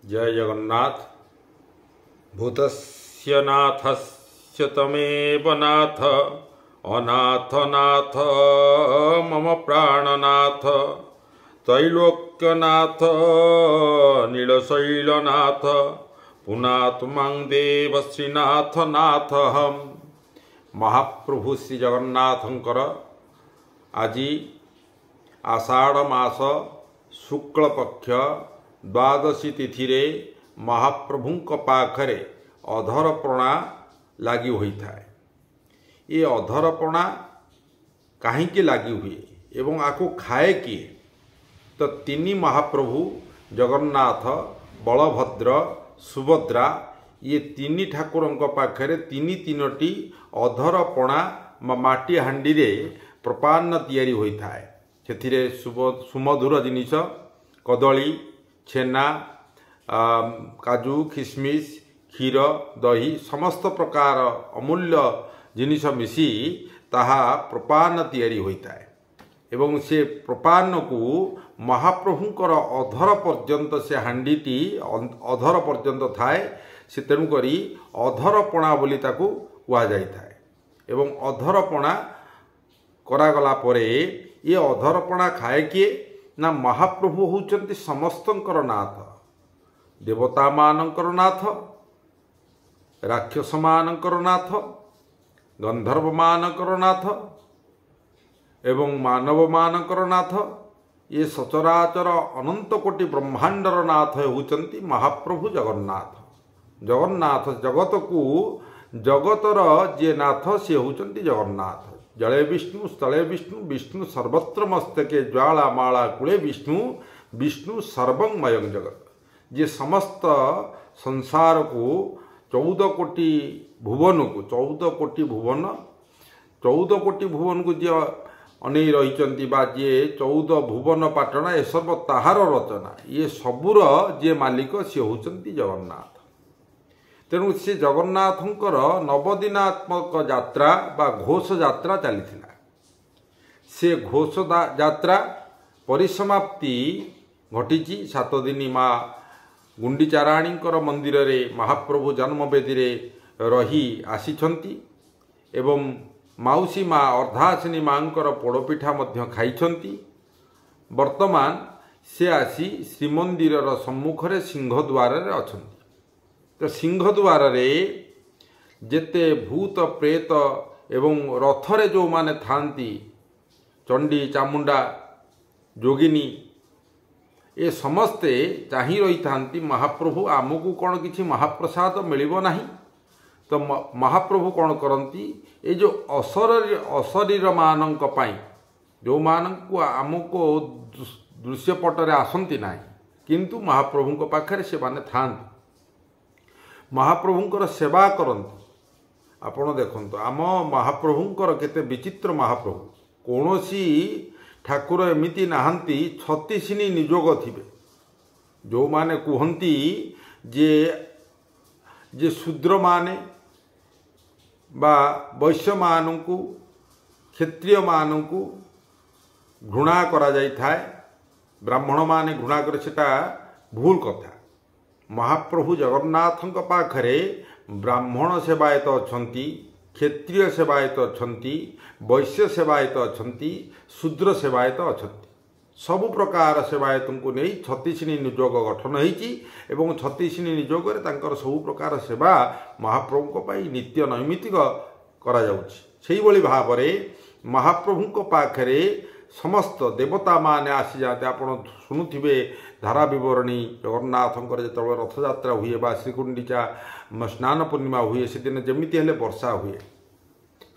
जय जगन्नाथ। भूतस्य नाथस्य तमेव नाथ अनाथ नाथ मम प्राणनाथ त्रैलोक्यनाथ नीलशैलनाथ पुनातु मां देव श्रीनाथ नाथ हम। महाप्रभु श्री जगन्नाथंकर आज आषाढ़ मास शुक्ल पक्ष द्वादशी तिथि रे महाप्रभुंक पाखरे अधरपणा लगी होता है। ये अधरपणा कहीं लगी हुए एवं आपको खाए किए तो तीन महाप्रभु जगन्नाथ बलभद्र सुभद्रा ये तीन ठाकुरंक पाखरे तीनोटी अधरपणा माटी हांडी रे प्रपान्न तैयारी होता है। से सुमधुर जिनिस कदली छेना काजू किशमिश क्षीर दही समस्त प्रकार अमूल्य जिनिस मिसी ताहा प्रपान्न तैयारी होता है एवं से प्रपान्न को महाप्रभुंकर अधर पर्यंत से हांडीटी अधर पर्यंत थाए से तेणुकरी अधरपणा बोली ताकू कुआ जाय थाए एवं अधरपणा करागला परे ये अधरपणा खाए किए ना महाप्रभु होउचंती समस्तंकर नाथ, देवता मानंकर नाथ, राक्षस मानंकर नाथ, गंधर्व मानंकर नाथ एवं मानव मानंकर नाथ। ये सचराचर अनंत कोटि ब्रह्मांडर नाथ होउचंती महाप्रभु जगन्नाथ। जगन्नाथ जगत को जगतर जे नाथ से होउचंती जगन्नाथ। जले विष्णु स्थले विष्णु विष्णु सर्वत्र मस्तके ज्वाला माला कुले विष्णु विष्णु सर्वमयं जगत। जे समस्त संसार को 14 कोटि भुवन को 14 कोटि भुवन को जे अनै रही बा जे 14 भुवन पाटना ए सर्व ताहार रचना ये सबुर जे मालिक सी होउचंती जगन्नाथ। तेणु से जगन्नाथंकर नवदिनात्मक यात्रा बा घोष यात्रा चली से घोष यात्रा परिसमाप्ति घटी 7 दिन माँ गुंडीचाराणींकर मंदिर रे महाप्रभु जन्मवेदी रे रही आसीछंती एवं माउसी माँ अर्धासिनी माँकर पोड़पिठा मध्य खाइछंती। वर्तमान से आसी श्रीमंदिर सम्मुखरे सिंहद्वार रे अछंती। तो सिंहद्वार रे जेते भूत प्रेत एवं रथरे जो माने थांती चंडी चामुंडा जोगिनी ये समस्ते चाही रही थांती महाप्रभु आमको कौन किसी महाप्रसाद मिलिबो नाही। तो महाप्रभु कौन करती ये जो अशरीर मानक पाई जो मानक आमको दृश्यपटरे आसंती नाही किंतु महाप्रभु पाखरे से माने थांती महाप्रभुंकर सेवा करती। आपण देखंतु आम महाप्रभुंकर केते विचित्र महाप्रभु कौनसी ठाकुर एमिति नाहंती 36 निजोग थिबे जो माने कुहंती जे शूद्र माने बा वैश्य मानकु क्षत्रिय मानकु घृणा करा जाई थाए ब्राह्मण माने घृणा करे सेटा भूल कथा। महाप्रभु जगन्नाथंक पाखरे ब्राह्मण सेवायत अछंती क्षत्रिय सेवायत अछंती वैश्य सेवायत अछंती शूद्र सेवायत अछंती सबु प्रकार सेवायत को नहीं 36 निजोग गठन होईची एवं 36 निजोग रे तांकर सबु प्रकार सेवा महाप्रभु को नित्य नैमित्तिक करा जाउची। सेही बोली भाबरे महाप्रभु पाखरे समस्त देवता माने आसी जाते। आपण शुणुथिबे धारा विवरणी जगन्नाथंकर जो रथयात्रा हुए बा श्रीकुंडीचा स्नान पूर्णिमा हुए से दिन जमिति हेले वर्षा हुए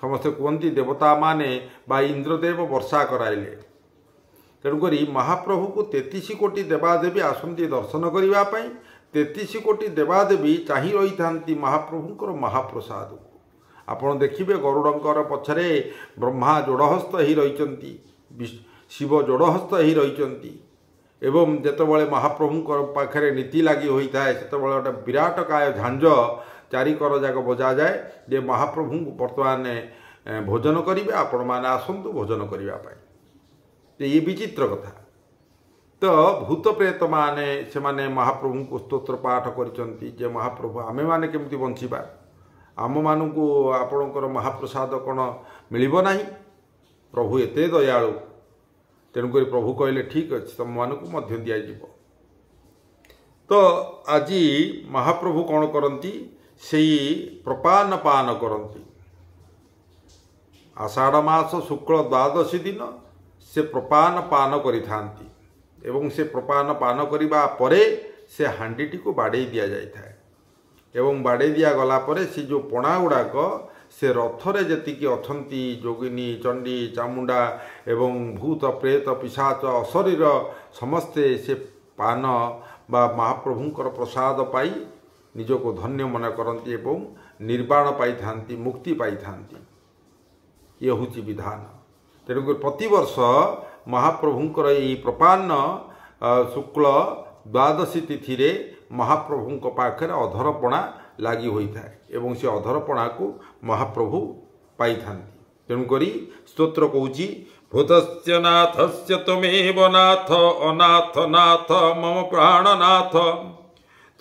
समस्ते कहती देवता माने बा इंद्रदेव वर्षा कराइले। तेणुकरी महाप्रभु को 33 कोटि देवादेवी आसंती दर्शन करने 33 कोटि देवादेवी चाही रही थांती महाप्रभुंकर महाप्रसाद को। आपण देखिबे गरुड़ंकर पछरे ब्रह्मा जोड़हस्त ही रही शिव जोड़हस्त ही रही एवं जेतबले महाप्रभुंकर पाखरे नीति लगी होता है सेतबले गोटे विराट काय झांझ चारिकर जाक बजा जाए जे महाप्रभु वर्तमान भोजन करेंगे आपण मैंने आसतु भोजन करने। ये विचित्र कथा तो भूत प्रेत माने से माने महाप्रभु को स्तोत्र पाठ करिसंती जे महाप्रभु आमे माने केमती बंचिबा आम मानू आपणकर महाप्रसाद कौन मिलिबो नाही प्रभु एते दयालु तेणुक प्रभु कहले ठीक अच्छे तुम मानक मध्य दिज्व तो आज महाप्रभु कौन करती से प्रपान पान करती आषाढ़ मास शुक्ल द्वादशी दिन से प्रपान पान करिथांती एवं से प्रपान पान करिबा परे से हांडीटी को बाड़े दिया जाए एवं बाड़े दिया गला परे से जो पणा गुड़ाक से रथरे जतिकी अछंती जोगिनी चंडी चामुंडा एवं भूत प्रेत पिशाच अशरीर समस्ते से पान बा महाप्रभुंकर प्रसाद पाई निजको धन्य मन करती एवं निर्वाण पाई थांती मुक्ति पाई थांती ये हूँ विधान तेणुक प्रतिवर्ष महाप्रभुंकर यही प्रपान शुक्ल द्वादशी तिथि रे महाप्रभु पाखे अधरपणा लगी होता है एवं से अधरपणा को महाप्रभु पाई थांती तेणुक स्तोत्र कौची भूतस्य नाथस्य त्वमेव नाथ अनाथ नाथ मम प्राणनाथ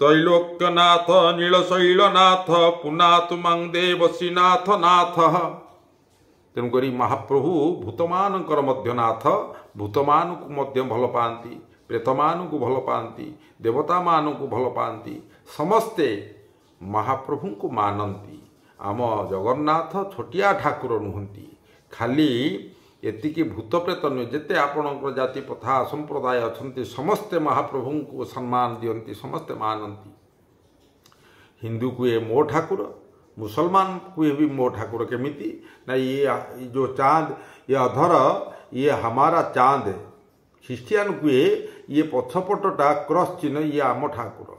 त्रैलोक्यनाथ नीलशैलनाथ पुनातु मां देवश्रीनाथ नाथ तेणुक महाप्रभु भूतमानकर मध्य नाथ भूतमान को मध्य भल पाती प्रेतमान को भल पाती देवता मान को भल पाती समस्ते महाप्रभु को मानती आम जगन्नाथ छोटिया ठाकुर नुहंती खाली एतिकी भूत प्रेत नुहे जिते आपण जाति प्रथा संप्रदाय अच्छा समस्ते महाप्रभु को सम्मान दियंती समस्ते मानती हिंदू को ये मो ठाकुर मुसलमान को ये भी मो ठाकुर केमिति ना ये जो चांद ये अधर ये हमारा चांद है ख्रिस्टियान को ये पछपटा क्रॉस चिन्ह ये आम ठाकुर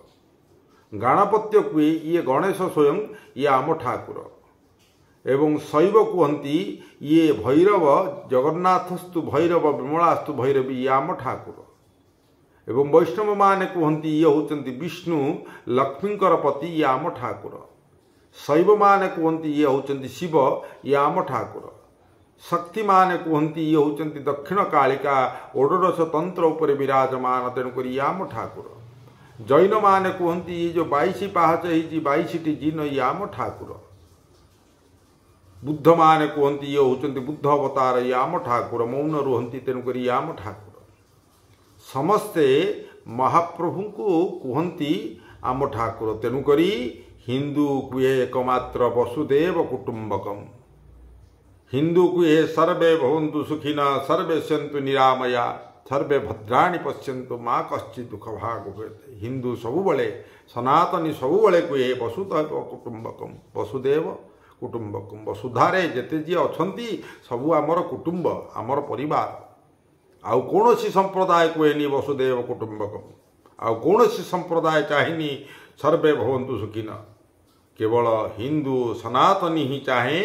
गणपत्य को ये गणेश स्वयं ये आम ठाकुर एवं शैव कहती ये भैरव जगन्नाथस्तु भैरव विमलास्तु भैरवी ये आम ठाकुर एवं वैष्णव माने कहती ये होती विष्णु लक्ष्मींकर पति ये आम ठाकुर शैव माने कहती ये होती शिव ये आम ठाकुर शक्ति माने कहती ये होती दक्षिण कालिका ओडोरस तंत्र उपर विराजमान तेणुक ये आम ठाकुर जैन माने कहती ये जो 22 पाहच 22टी जिन ये आम ठाकुर बुद्ध माने कहती ये होती बुद्ध अवतार ये आम ठाकुर मौन रुहंती तेणुक ये आम ठाकुर समस्ते महाप्रभु को कहती आम ठाकुर तेणुक हिंदू कुहे एकमात्र वसुदेव कुटुंबकम हिंदू कुहे सर्वे भवन्तु सुखिना सर्वे सन्तु निरामया सर्वे भद्राणि पश्यन्तु माँ कश्चि दुख भाग होते हिंदू सबुबले सनातनी सबुबले कुहे वसुदेव कुटुंबकम वसुदेव कुटुंबकम वसुधारे जेते जी अछंती सबु आमर कुटुंब आमर परिवार आउ कौनसी संप्रदाय कहेनी वसुदेव कुटुंबकम आउ कौनसी संप्रदाय चाहिनी सर्वे भवन्तु सुखिना केवल हिंदू सनातनी ही चाहे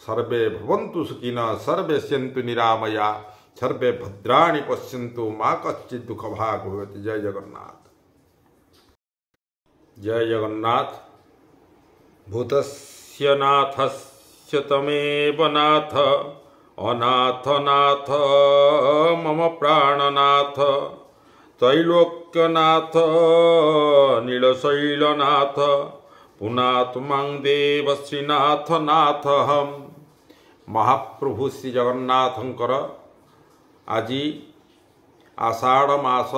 सर्वे भवन्तु सुखिना सर्वे सन्तु निरामया सर्वे भद्राणि पश्यन्तु माँ कश्चित् दुख भाग भवेत् जय जगन्नाथ जय जगन्नाथ भूतस्य नाथस्य तमेव नाथ अनाथ नाथ मम प्राणनाथ त्रैलोक्यनाथ नीलशैलनाथ पुनातु मां देवश्रीनाथ नाथ हम महाप्रभु श्री जगन्नाथंकर आज आषाढ़ मास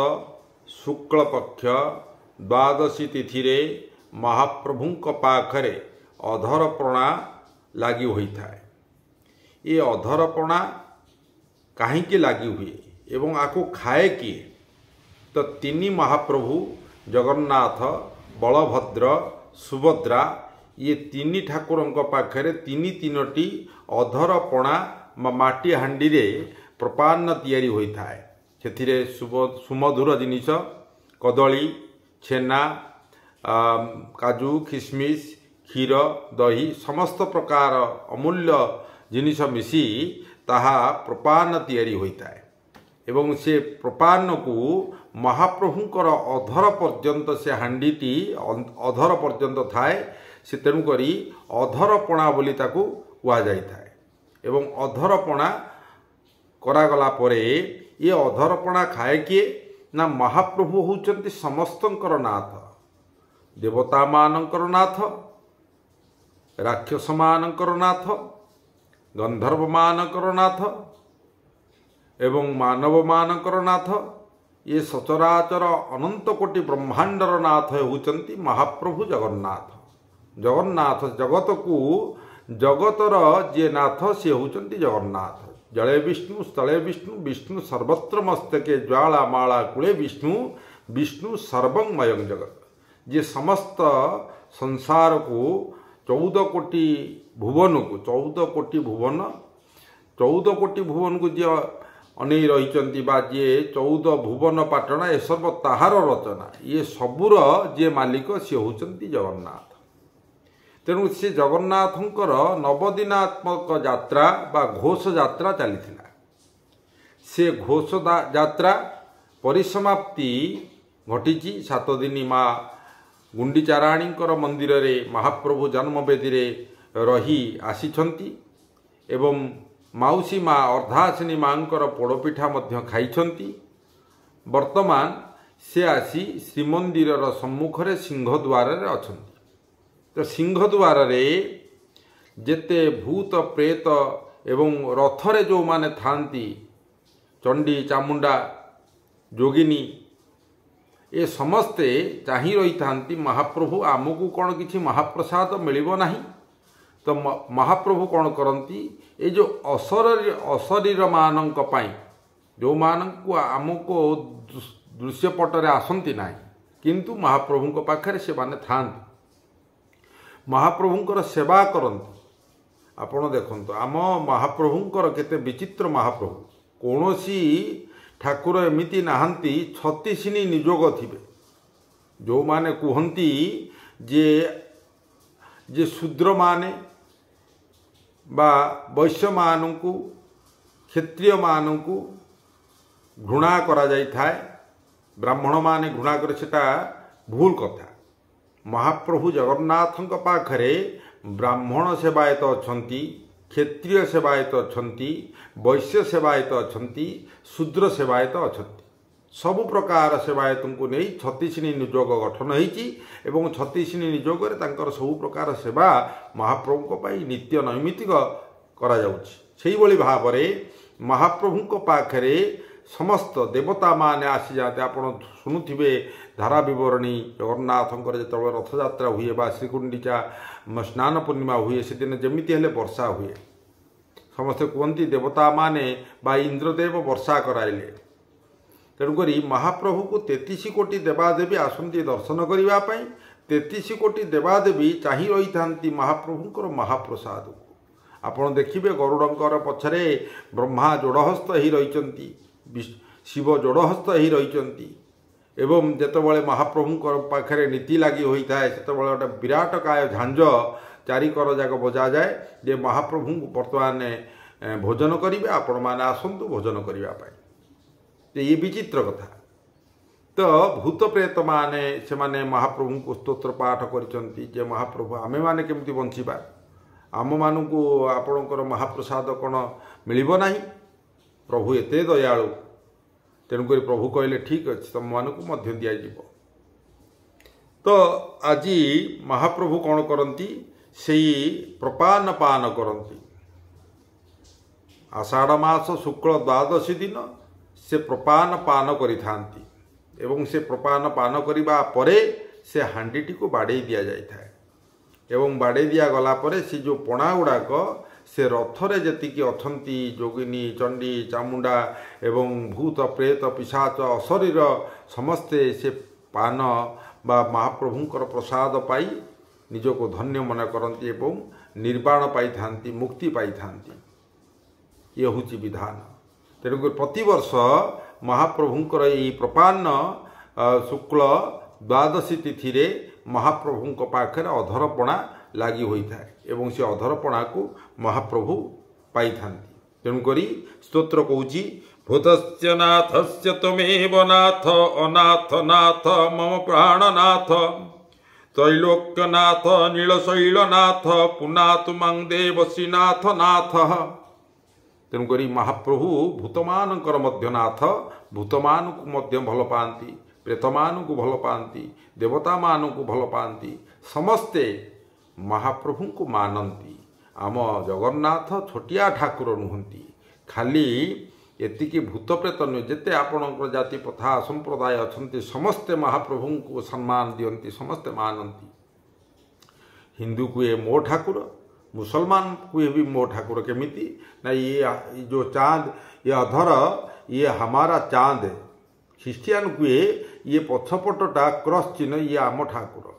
शुक्ल पक्ष द्वादशी तिथि रे महाप्रभुंक पाखरे अधरपणा लगी होता है ये अधरपणा कहीं लगी हुए एवं आपको खाए किए तो तीन महाप्रभु जगन्नाथ बलभद्र सुभद्रा ये तीन ठाकुरों पाखरे तीनोटी अधरपणा माटी हांडी रे प्रपान तैयारी होता है से सुमधुर जिनिस कदली छेना काजू किशमिश क्षीर दही समस्त प्रकार अमूल्य जिनिस मिसी ताहा प्रपान तैयारी होता है एवं से प्रपान को महाप्रभुंकर अधर पर्यंत से हांडीटी अधर पर्यंत थाए से तेणुक अधरपणा बोली ताकू कह जाए एवं अधरपणा करागला परे ये अधरपणा खाए किए ना महाप्रभु होउचंती समस्तंकर नाथ, देवता मानंकर नाथ, राक्षस मानंकर नाथ, गंधर्व मानंकर नाथ एवं मानव मानंकर नाथ, ये सचराचर अनंत कोटि ब्रह्मांडर नाथ होउचंती महाप्रभु जगन्नाथ। जगन्नाथ जगत को जगतर जे नाथ सी होउचंती जगन्नाथ। जले विष्णु स्थले विष्णु, विष्णु सर्वत्र मस्तके ज्वाला माला कुले विष्णु, विष्णु सर्वमयं जगत। जे समस्त संसार को 14 कोटि भुवन को 14 कोटि भुवन 14 कोटि भुवन को जे अनेई रही बा जे 14 भुवन पाटना ए सर्व ताहार रचना, ये सबुर जे मालिक सी होउचंती जगन्नाथ। तेणु से जगन्नाथंकर नवदिनात्मक यात्रा बा घोष यात्रा चली से घोष यात्रा परिसमाप्ति घटी 7 दिन माँ गुंडीचाराणींकर मंदिर रे महाप्रभु जन्मवेदी रे रही आसीछंती एवं माउसी माँ अर्धासिनी माँकर पोड़पिठा मध्य खाइछंती। वर्तमान से आसी श्रीमंदिर सम्मुखरे सिंहद्वार रे अछंती। तो सिंहद्वार रे जेते भूत प्रेत एवं रथरे जो माने थांती चंडी चामुंडा जोगिनी ये समस्ते चाही रही थांती महाप्रभु आमको कौन किछि महाप्रसाद मिलिबो नाही। तो महाप्रभु कौन करती ये जो अशरीर मानक पाई जो मानक आमको दृश्यपटरे आसंती नाही, किंतु महाप्रभु पाखरे से माने थांती महाप्रभुंकर सेवा करती। आपण देखंतु आम महाप्रभुंकर केते विचित्र महाप्रभु, कौनसी ठाकुर एमिति नाहंती 36 निजोग थिबे जो माने कुहंती जे शूद्र माने बा वैश्य मानकु क्षत्रिय मानकु घृणा करा जाई थाए, ब्राह्मण माने घृणा करे सेटा भूल कथा। महाप्रभु जगन्नाथंक पाखरे ब्राह्मण सेवायत अछंती, क्षत्रिय सेवायत अछंती, वैश्य सेवायत अछंती, शूद्र सेवायत अछंती। सबु प्रकार सेवायत को नहीं 36 निजोग गठन होईची एवं 36 निजोग रे तांकर सबु प्रकार सेवा महाप्रभु को पाई नित्य नैमित्तिक करा जाउची। सेही बळी भाबरे महाप्रभु को पाखरे समस्त देवता माने आसी जाते। आपण शुणुथिबे धारा विवरणी जगन्नाथंकर जेतबे रथ यात्रा हुए बा श्रीकुंडिचा स्नान पूर्णिमा हुए से दिन जमिति हेले वर्षा हुए, समस्ते कहती देवता माने बा इंद्रदेव वर्षा कराइले। तेणुकरी महाप्रभु को 33 कोटि देवादेवी आसंती दर्शन करने 33 कोटि देवादेवी चाही रही थांती महाप्रभुंकर महाप्रसाद को। आपण देखिबे गरुड़ंकर पछरे ब्रह्मा जोड़हस्त ही रही, शिव जोड़हस्त ही रही एवं जेतबळे महाप्रभुंकर पाखरे नीति लगी होता है सेतबळे गोटे विराट काय झांझ चारिकर जाक बजा जाए जे महाप्रभु बर्तमान भोजन करेंगे, आपण मैंने आसतु भोजन करने। ये विचित्र कथा। तो भूत प्रेत माने से माने महाप्रभु को स्तोत्र पाठ करिसंती जे महाप्रभु आमे माने केमती बंचिबा, आम मानू आपणकर महाप्रसाद कौन मिलिबो नाही। प्रभु एते दयालु, तेणुक प्रभु कहले ठीक अच्छे तुम मानक मध्य दिज्व। तो आज महाप्रभु कौन करती से प्रपान पान करती। आषाढ़ मास शुक्ल द्वादशी दिन से प्रपान पान करि थांती एवं से प्रपान पान करिबा परे से हांडीटी को बाड़े दिया जाय थाए एवं बाड़े दिया गला परे से जो पणा गुड़ाक से रथरे जतिकी अछंती जोगिनी चंडी चामुंडा एवं भूत प्रेत पिशाच अशरीर समस्ते से पान बा महाप्रभुंकर प्रसाद पाई निजको धन्य मन करती एवं निर्वाण पाई थांती, मुक्ति पाई थांती। ये हूँ विधान। तेणुक प्रतिवर्ष महाप्रभुंकर यही प्रपान शुक्ल द्वादशी तिथि रे महाप्रभु पाखरे अधरपणा लगी होता है एवं से अधरपणा को महाप्रभु पाई थांती। तेणुकरी स्तोत्र कहूँ भूतस्य नाथस्य त्वमेव नाथ अनाथ नाथ मम प्राणनाथ त्रैलोक्यनाथ नीलशैलनाथ पुनातु मां देवश्रीनाथ नाथ। तेणुकरी महाप्रभु भूतमानंकर मध्य नाथ, भूतमानकु मध्य भल पाती, प्रेतमानकु भल पाती, देवता मानकु भल पाती, समस्ते महाप्रभु को मानती। आम जगन्नाथ छोटिया ठाकुर नुहंती, खाली एतिकी भूत प्रेत नुहे, जेते आपण जाति प्रथा संप्रदाय अच्छा समस्ते महाप्रभु को सम्मान दियंती, समस्ते मानती। हिंदू को ये मो ठाकुर, मुसलमान को ये भी मो ठाकुर, केमिति ना ये जो चांद ये अधर ये हमारा चांद है। ख्रीस्टियान को ये पछपटटा क्रॉस चिन्ह ये आम ठाकुर।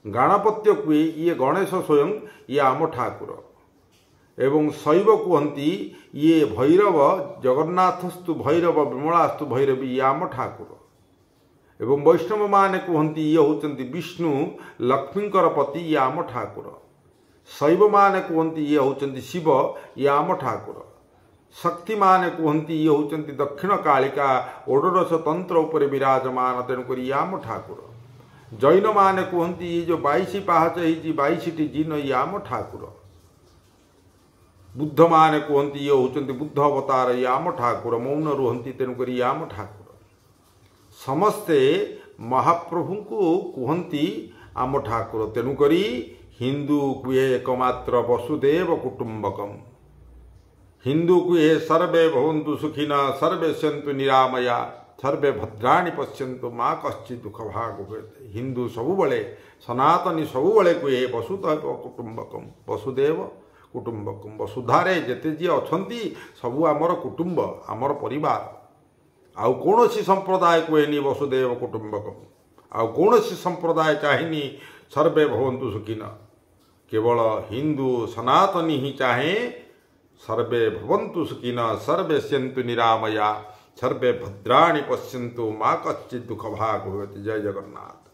गणपत्य को ये गणेश स्वयं ये आम ठाकुर। एवं शैव कहती ये भैरव जगन्नाथस्तु भैरव विमलास्तु भैरवी ये आम ठाकुर। एवं वैष्णव माने कहती ये होचंती विष्णु लक्ष्मींकर पति ये आम ठाकुर। शैव माने कहती ये होचंती शिव ये आम ठाकुर। शक्ति माने कहती ये होचंती दक्षिण कालिका ओडोरस तंत्र उपरे विराजमान, तेणुक ये आम ठाकुर। जैन माने कहती ये जो 22 पाहच है 22टी जिन ये आम ठाकुर। बुद्ध माने कहती ये होचंती बुद्ध अवतार ये आम ठाकुर। मौन रुहंती, तेणुक ये आम ठाकुर। समस्ते महाप्रभु को कहती आम ठाकुर। तेणुक हिंदू कुए एकमात्र वसुदेव कुटुंबकम। हिंदू कुए सर्वे भवन्तु सुखिनः सर्वे सन्तु निरामया सर्वे भद्राणि पश्यन्तु माँ कश्चित् दुख भाग होते। हिंदू सबुबले सनातनी सबुबले कुए वसुदेव कुटुंबकम, वसुदेव कुटुंबकम। वसुधारे जेते जी अछंती सबु आमर कुटुंब, आमर परिवार। आउ कौनसी संप्रदाय कुएनी वसुदेव कुटुंबकम। आउ कौनसी संप्रदाय चाहिनी सर्वे भवन्तु सुखिनः। केवल हिंदू सनातनी ही चाहे सर्वे भवन्तु सुखिनः सर्वे सन्तु निरामया सर्वे भद्राणि पश्यन्तु माँ कश्चित् दुख भाग होते। जय जगन्नाथ।